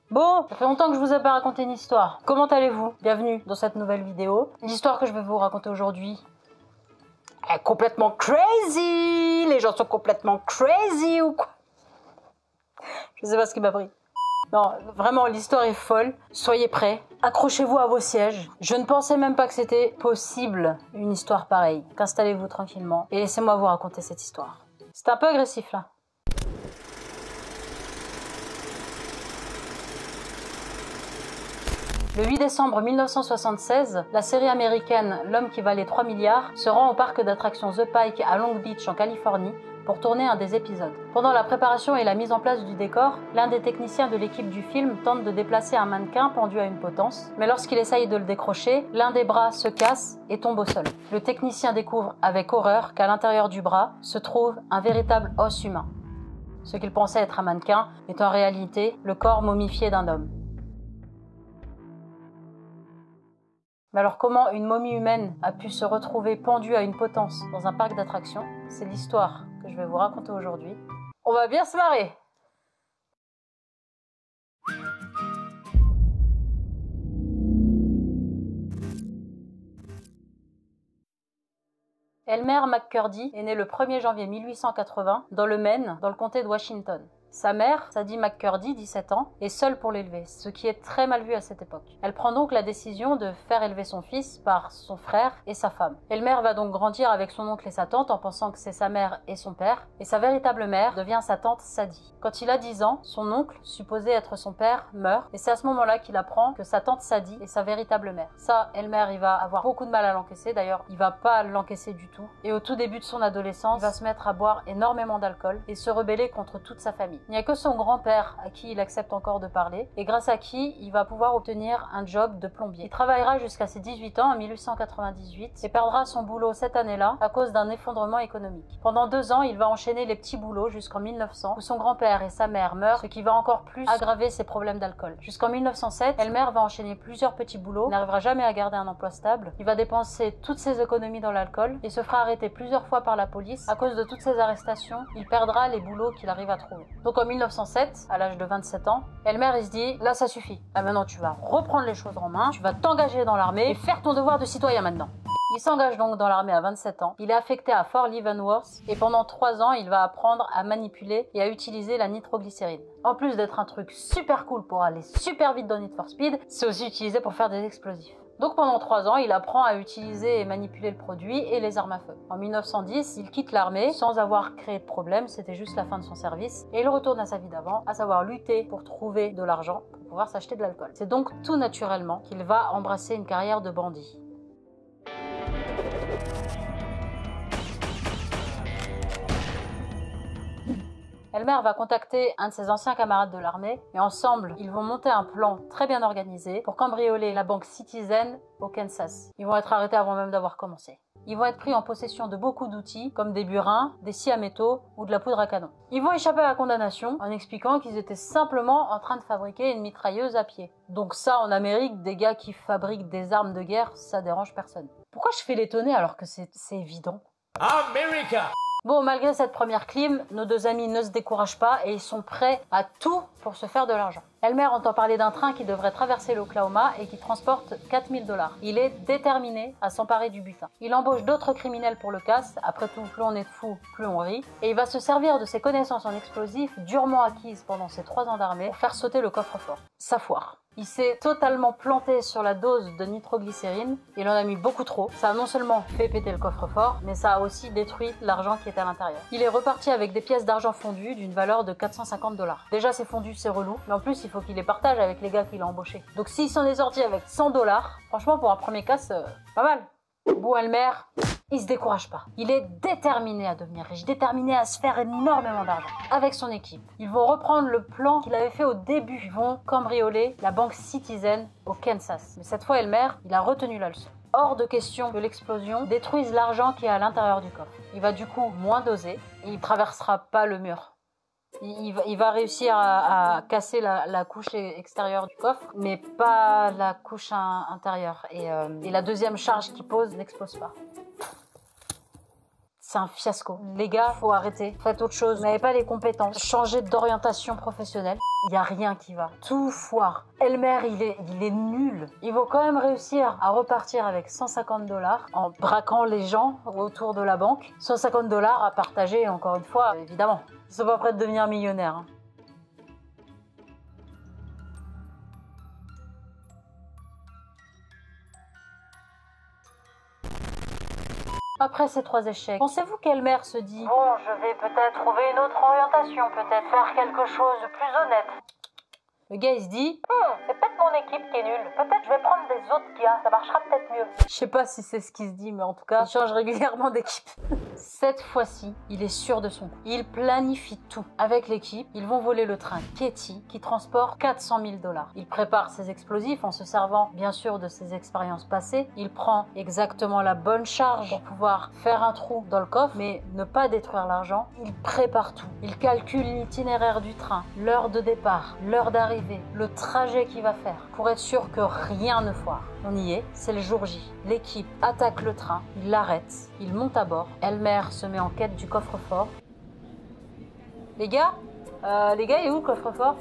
Bon, ça fait longtemps que je vous ai pas raconté une histoire. Comment allez-vous? Bienvenue dans cette nouvelle vidéo. L'histoire que je vais vous raconter aujourd'hui est complètement crazy. Les gens sont complètement crazy ou quoi? Je sais pas ce qui m'a pris. Non, vraiment, l'histoire est folle. Soyez prêts. Accrochez-vous à vos sièges. Je ne pensais même pas que c'était possible, une histoire pareille. Installez-vous tranquillement et laissez-moi vous raconter cette histoire. C'est un peu agressif, là. Le 8 décembre 1976, la série américaine L'homme qui valait 3 milliards se rend au parc d'attractions The Pike à Long Beach en Californie pour tourner un des épisodes. Pendant la préparation et la mise en place du décor, l'un des techniciens de l'équipe du film tente de déplacer un mannequin pendu à une potence, mais lorsqu'il essaye de le décrocher, l'un des bras se casse et tombe au sol. Le technicien découvre avec horreur qu'à l'intérieur du bras se trouve un véritable os humain. Ce qu'il pensait être un mannequin est en réalité le corps momifié d'un homme. Mais alors comment une momie humaine a pu se retrouver pendue à une potence dans un parc d'attractions? C'est l'histoire que je vais vous raconter aujourd'hui. On va bien se marrer! Elmer McCurdy est né le 1er janvier 1880 dans le Maine, dans le comté de Washington. Sa mère, Sadie McCurdy, 17 ans, est seule pour l'élever, ce qui est très mal vu à cette époque. Elle prend donc la décision de faire élever son fils par son frère et sa femme. Elmer va donc grandir avec son oncle et sa tante en pensant que c'est sa mère et son père, et sa véritable mère devient sa tante Sadie. Quand il a 10 ans, son oncle, supposé être son père, meurt, et c'est à ce moment-là qu'il apprend que sa tante Sadie est sa véritable mère. Ça, Elmer, il va avoir beaucoup de mal à l'encaisser, d'ailleurs, il va pas l'encaisser du tout. Et au tout début de son adolescence, il va se mettre à boire énormément d'alcool et se rebeller contre toute sa famille. Il n'y a que son grand-père à qui il accepte encore de parler et grâce à qui il va pouvoir obtenir un job de plombier. Il travaillera jusqu'à ses 18 ans en 1898 et perdra son boulot cette année-là à cause d'un effondrement économique. Pendant 2 ans, il va enchaîner les petits boulots jusqu'en 1900 où son grand-père et sa mère meurent, ce qui va encore plus aggraver ses problèmes d'alcool. Jusqu'en 1907, Elmer va enchaîner plusieurs petits boulots, n'arrivera jamais à garder un emploi stable, il va dépenser toutes ses économies dans l'alcool et se fera arrêter plusieurs fois par la police. À cause de toutes ces arrestations, il perdra les boulots qu'il arrive à trouver. Donc en 1907, à l'âge de 27 ans, Elmer il se dit là ça suffit. Là maintenant tu vas reprendre les choses en main, tu vas t'engager dans l'armée et faire ton devoir de citoyen maintenant. Il s'engage donc dans l'armée à 27 ans. Il est affecté à Fort Leavenworth et pendant 3 ans, il va apprendre à manipuler et à utiliser la nitroglycérine. En plus d'être un truc super cool pour aller super vite dans Need for Speed, c'est aussi utilisé pour faire des explosifs. Donc pendant 3 ans, il apprend à utiliser et manipuler le produit et les armes à feu. En 1910, il quitte l'armée sans avoir créé de problème, c'était juste la fin de son service. Et il retourne à sa vie d'avant, à savoir lutter pour trouver de l'argent pour pouvoir s'acheter de l'alcool. C'est donc tout naturellement qu'il va embrasser une carrière de bandit. Elmer va contacter un de ses anciens camarades de l'armée et ensemble, ils vont monter un plan très bien organisé pour cambrioler la banque Citizen au Kansas. Ils vont être arrêtés avant même d'avoir commencé. Ils vont être pris en possession de beaucoup d'outils comme des burins, des scies à métaux ou de la poudre à canon. Ils vont échapper à la condamnation en expliquant qu'ils étaient simplement en train de fabriquer une mitrailleuse à pied. Donc ça, en Amérique, des gars qui fabriquent des armes de guerre, ça dérange personne. Pourquoi je fais l'étonner alors que c'est évident? America! Bon, malgré cette première clim, nos 2 amis ne se découragent pas et ils sont prêts à tout pour se faire de l'argent. Elmer entend parler d'un train qui devrait traverser l'Oklahoma et qui transporte 4 000 $. Il est déterminé à s'emparer du butin. Il embauche d'autres criminels pour le casse, après tout, plus on est de fous, plus on rit, et il va se servir de ses connaissances en explosifs durement acquises pendant ses 3 ans d'armée pour faire sauter le coffre-fort. Ça foire. Il s'est totalement planté sur la dose de nitroglycérine, il en a mis beaucoup trop. Ça a non seulement fait péter le coffre-fort, mais ça a aussi détruit l'argent qui était à l'intérieur. Il est reparti avec des pièces d'argent fondues d'une valeur de 450 $. Déjà c'est fondu, c'est relou, mais en plus il faut qu'il les partage avec les gars qu'il a embauchés. Donc s'il s'en est sorti avec 100 $, franchement pour un premier casse, pas mal. Bon, Elmer, il se décourage pas. Il est déterminé à devenir riche, déterminé à se faire énormément d'argent. Avec son équipe, ils vont reprendre le plan qu'il avait fait au début. Ils vont cambrioler la banque Citizen au Kansas. Mais cette fois, Elmer, il a retenu la leçon. Hors de question que l'explosion détruise l'argent qui est à l'intérieur du coffre. Il va du coup moins doser et il traversera pas le mur. Il va réussir à casser la couche extérieure du coffre, mais pas la couche intérieure. Et la deuxième charge qu'il pose n'explose pas. C'est un fiasco. Les gars, faut arrêter. Faites autre chose. Vous n'avez pas les compétences. Changez d'orientation professionnelle. Il n'y a rien qui va. Tout foire. Elmer, il est nul. Ils vont quand même réussir à repartir avec 150 $ en braquant les gens autour de la banque. 150 $ à partager, encore une fois, évidemment. Ils sont pas prêts de devenir millionnaires. Hein. Après ces 3 échecs, pensez-vous qu'Elmer se dit « Bon, je vais peut-être trouver une autre orientation, peut-être faire quelque chose de plus honnête ». Le gars, il se dit c'est peut-être mon équipe qui est nulle. Peut-être je vais prendre des autres gars. Ça marchera peut-être mieux. Je sais pas si c'est ce qu'il se dit, mais en tout cas, il change régulièrement d'équipe. Cette fois-ci, il est sûr de son coup. Il planifie tout. Avec l'équipe, ils vont voler le train Katie qui transporte 400 000 $. Il prépare ses explosifs en se servant, bien sûr, de ses expériences passées. Il prend exactement la bonne charge pour pouvoir faire un trou dans le coffre, mais ne pas détruire l'argent. Il prépare tout. Il calcule l'itinéraire du train, l'heure de départ, l'heure d'arrivée, le trajet qu'il va faire pour être sûr que rien ne foire. On y est, c'est le jour J. L'équipe attaque le train, il l'arrête, il monte à bord. Elmer se met en quête du coffre-fort. Les gars, il est où le coffre-fort?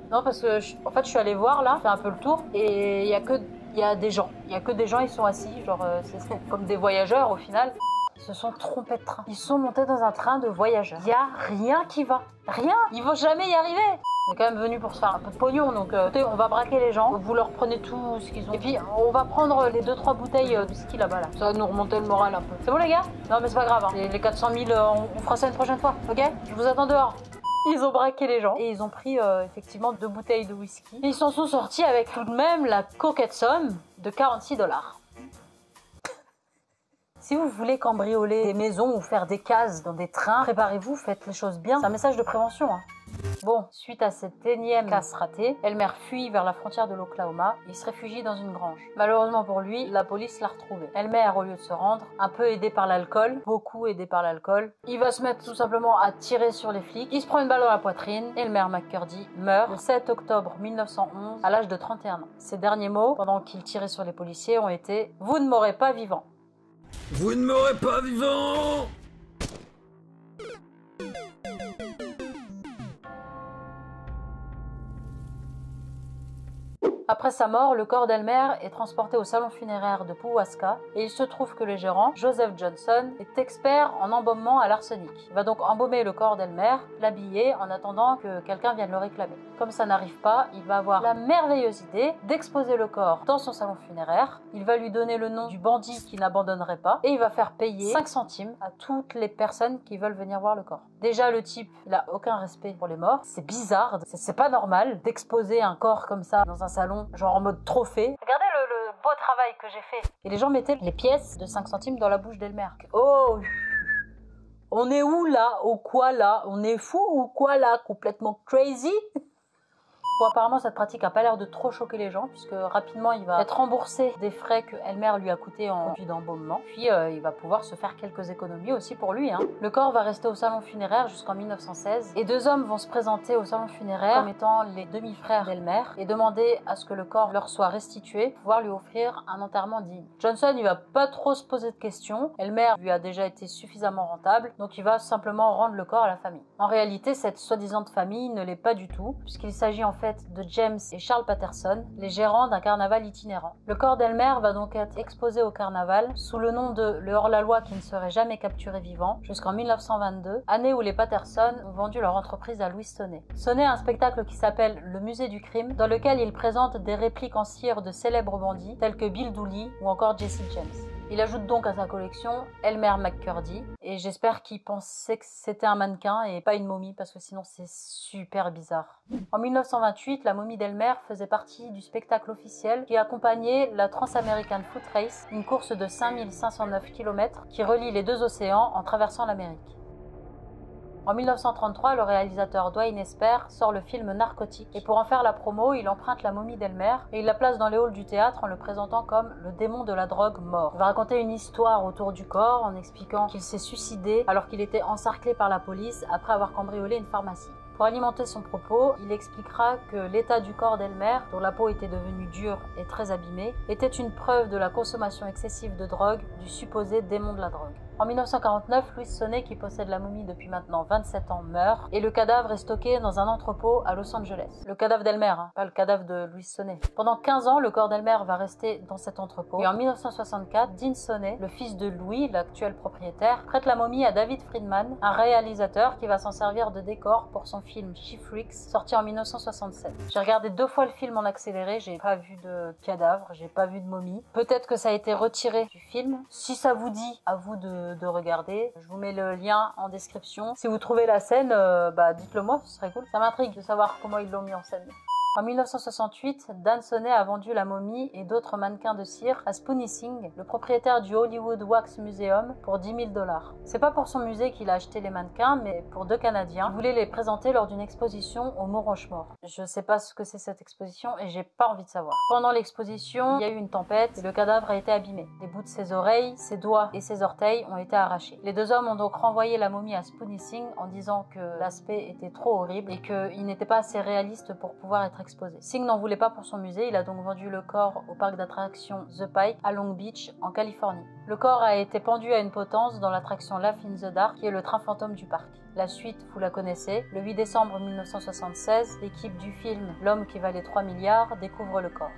Non, parce que en fait, je suis allée voir là, fait un peu le tour, et il y a des gens. Il y a que des gens, ils sont assis, genre c'est comme des voyageurs au final. Ils se sont trompés de train. Ils sont montés dans un train de voyageurs. Il y a rien qui va. Rien. Ils vont jamais y arriver. On est quand même venu pour se faire un peu de pognon, donc on va braquer les gens, vous leur prenez tout ce qu'ils ont. Et puis on va prendre les 2-3 bouteilles de whisky là-bas là. Ça va nous remonter le moral un peu. C'est bon les gars? Non mais c'est pas grave, hein. Les 400 000, on fera ça une prochaine fois, ok? Je vous attends dehors. Ils ont braqué les gens et ils ont pris effectivement 2 bouteilles de whisky. Et ils s'en sont sortis avec tout de même la coquette somme de 46 $. Si vous voulez cambrioler des maisons ou faire des cases dans des trains, préparez-vous, faites les choses bien. C'est un message de prévention. Hein. Bon, suite à cette énième casse ratée, Elmer fuit vers la frontière de l'Oklahoma et il se réfugie dans une grange. Malheureusement pour lui, la police l'a retrouvé. Elmer, au lieu de se rendre, un peu aidé par l'alcool, beaucoup aidé par l'alcool, il va se mettre tout simplement à tirer sur les flics. Il se prend une balle dans la poitrine. Elmer McCurdy meurt le 7 octobre 1911 à l'âge de 31 ans. Ses derniers mots, pendant qu'il tirait sur les policiers, ont été « Vous ne m'aurez pas vivant ». Vous ne m'aurez pas vivant! Après sa mort, le corps d'Elmer est transporté au salon funéraire de Powasska et il se trouve que le gérant, Joseph Johnson, est expert en embaumement à l'arsenic. Il va donc embaumer le corps d'Elmer, l'habiller en attendant que quelqu'un vienne le réclamer. Comme ça n'arrive pas, il va avoir la merveilleuse idée d'exposer le corps dans son salon funéraire. Il va lui donner le nom du bandit qui n'abandonnerait pas et il va faire payer 5 centimes à toutes les personnes qui veulent venir voir le corps. Déjà, le type, il a aucun respect pour les morts. C'est bizarre, c'est pas normal d'exposer un corps comme ça dans un salon, genre en mode trophée. Regardez le beau travail que j'ai fait. Et les gens mettaient les pièces de 5 centimes dans la bouche d'Elmer. Oh, on est où là? Au quoi là? On est fou ou quoi là? Complètement crazy? Bon, apparemment, cette pratique n'a pas l'air de trop choquer les gens, puisque rapidement, il va être remboursé des frais que Elmer lui a coûté en produit d'embaumement. Puis, il va pouvoir se faire quelques économies aussi pour lui. Hein. Le corps va rester au salon funéraire jusqu'en 1916, et 2 hommes vont se présenter au salon funéraire comme étant les demi-frères d'Elmer, et demander à ce que le corps leur soit restitué, pour pouvoir lui offrir un enterrement digne. Johnson, il va pas trop se poser de questions. Elmer lui a déjà été suffisamment rentable, donc il va simplement rendre le corps à la famille. En réalité, cette soi-disant famille ne l'est pas du tout, puisqu'il s'agit en fait de James et Charles Patterson, les gérants d'un carnaval itinérant. Le corps d'Elmer va donc être exposé au carnaval sous le nom de le hors-la-loi qui ne serait jamais capturé vivant jusqu'en 1922, année où les Patterson ont vendu leur entreprise à Louis Sonnet. Sonnet a un spectacle qui s'appelle Le Musée du Crime, dans lequel il présente des répliques en cire de célèbres bandits tels que Bill Dooley ou encore Jesse James. Il ajoute donc à sa collection Elmer McCurdy, et j'espère qu'il pensait que c'était un mannequin et pas une momie, parce que sinon c'est super bizarre. En 1928, la momie d'Elmer faisait partie du spectacle officiel qui accompagnait la Trans-American Foot Race, une course de 5509 km qui relie les 2 océans en traversant l'Amérique. En 1933, le réalisateur Dwayne Esper sort le film Narcotique et pour en faire la promo, il emprunte la momie d'Elmer et il la place dans les halls du théâtre en le présentant comme le démon de la drogue mort. Il va raconter une histoire autour du corps en expliquant qu'il s'est suicidé alors qu'il était encerclé par la police après avoir cambriolé une pharmacie. Pour alimenter son propos, il expliquera que l'état du corps d'Elmer, dont la peau était devenue dure et très abîmée, était une preuve de la consommation excessive de drogue du supposé démon de la drogue. En 1949, Louis Sonnet, qui possède la momie depuis maintenant 27 ans, meurt et le cadavre est stocké dans un entrepôt à Los Angeles. Le cadavre d'Elmer, hein, pas le cadavre de Louis Sonnet. Pendant 15 ans, le corps d'Elmer va rester dans cet entrepôt. Et en 1964, Dean Sonnet, le fils de Louis, l'actuel propriétaire, prête la momie à David Friedman, un réalisateur qui va s'en servir de décor pour son film She Freaks, sorti en 1967. J'ai regardé 2 fois le film en accéléré, j'ai pas vu de cadavre, j'ai pas vu de momie. Peut-être que ça a été retiré du film. Si ça vous dit, à vous de regarder. Je vous mets le lien en description. Si vous trouvez la scène, dites-le moi, ce serait cool. Ça m'intrigue de savoir comment ils l'ont mis en scène. En 1968, Dan Sonnet a vendu la momie et d'autres mannequins de cire à Spoony Singh, le propriétaire du Hollywood Wax Museum, pour 10 000 $. C'est pas pour son musée qu'il a acheté les mannequins, mais pour 2 Canadiens qui voulaient les présenter lors d'une exposition au Mont Rochemort. Je sais pas ce que c'est cette exposition et j'ai pas envie de savoir. Pendant l'exposition, il y a eu une tempête et le cadavre a été abîmé. Les bouts de ses oreilles, ses doigts et ses orteils ont été arrachés. Les 2 hommes ont donc renvoyé la momie à Spoony Singh en disant que l'aspect était trop horrible et qu'il n'était pas assez réaliste pour pouvoir être exposé. Singh n'en voulait pas pour son musée, il a donc vendu le corps au parc d'attractions The Pike à Long Beach, en Californie. Le corps a été pendu à une potence dans l'attraction Laugh in the Dark, qui est le train fantôme du parc. La suite, vous la connaissez. Le 8 décembre 1976, l'équipe du film L'homme qui valait 3 milliards découvre le corps.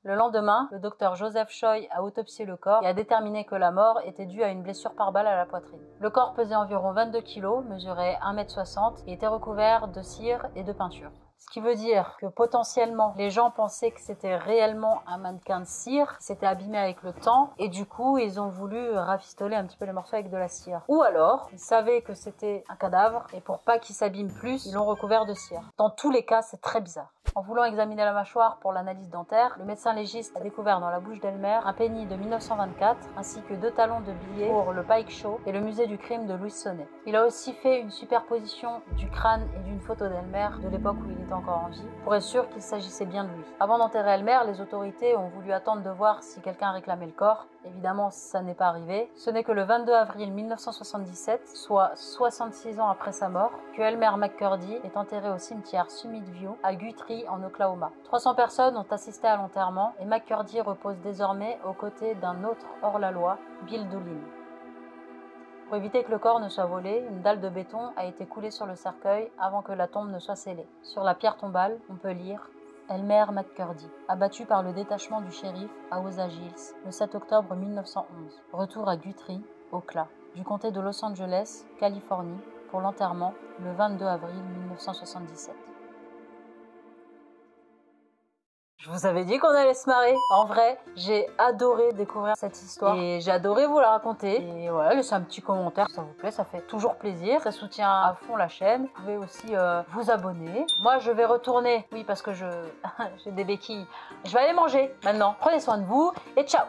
Le lendemain, le docteur Joseph Choi a autopsié le corps et a déterminé que la mort était due à une blessure par balle à la poitrine. Le corps pesait environ 22 kg, mesurait 1,60 m et était recouvert de cire et de peinture. Ce qui veut dire que potentiellement, les gens pensaient que c'était réellement un mannequin de cire, qui s'était abîmé avec le temps, et du coup, ils ont voulu rafistoler un petit peu les morceaux avec de la cire. Ou alors, ils savaient que c'était un cadavre, et pour pas qu'il s'abîme plus, ils l'ont recouvert de cire. Dans tous les cas, c'est très bizarre. En voulant examiner la mâchoire pour l'analyse dentaire, le médecin légiste a découvert dans la bouche d'Elmer un penny de 1924, ainsi que 2 talons de billets pour le Pike Show et le musée du crime de Louis Sonnet. Il a aussi fait une superposition du crâne et d'une photo d'Elmer de l'époque où il était encore en vie, pour être sûr qu'il s'agissait bien de lui. Avant d'enterrer Elmer, les autorités ont voulu attendre de voir si quelqu'un réclamait le corps. Évidemment, ça n'est pas arrivé. Ce n'est que le 22 avril 1977, soit 66 ans après sa mort, que Elmer McCurdy est enterré au cimetière Summit View à Guthrie, en Oklahoma. 300 personnes ont assisté à l'enterrement et McCurdy repose désormais aux côtés d'un autre hors-la-loi, Bill Doolin. Pour éviter que le corps ne soit volé, une dalle de béton a été coulée sur le cercueil avant que la tombe ne soit scellée. Sur la pierre tombale, on peut lire « Elmer McCurdy, abattu par le détachement du shérif à Osage Hills le 7 octobre 1911. Retour à Guthrie, Oklahoma, du comté de Los Angeles, Californie, pour l'enterrement le 22 avril 1977. » Je vous avais dit qu'on allait se marrer. En vrai, j'ai adoré découvrir cette histoire et j'ai adoré vous la raconter. Et voilà, laissez un petit commentaire si ça vous plaît, ça fait toujours plaisir. Ça soutient à fond la chaîne. Vous pouvez aussi vous abonner. Moi, je vais retourner. Oui, parce que j'ai des béquilles. Je vais aller manger maintenant. Prenez soin de vous et ciao!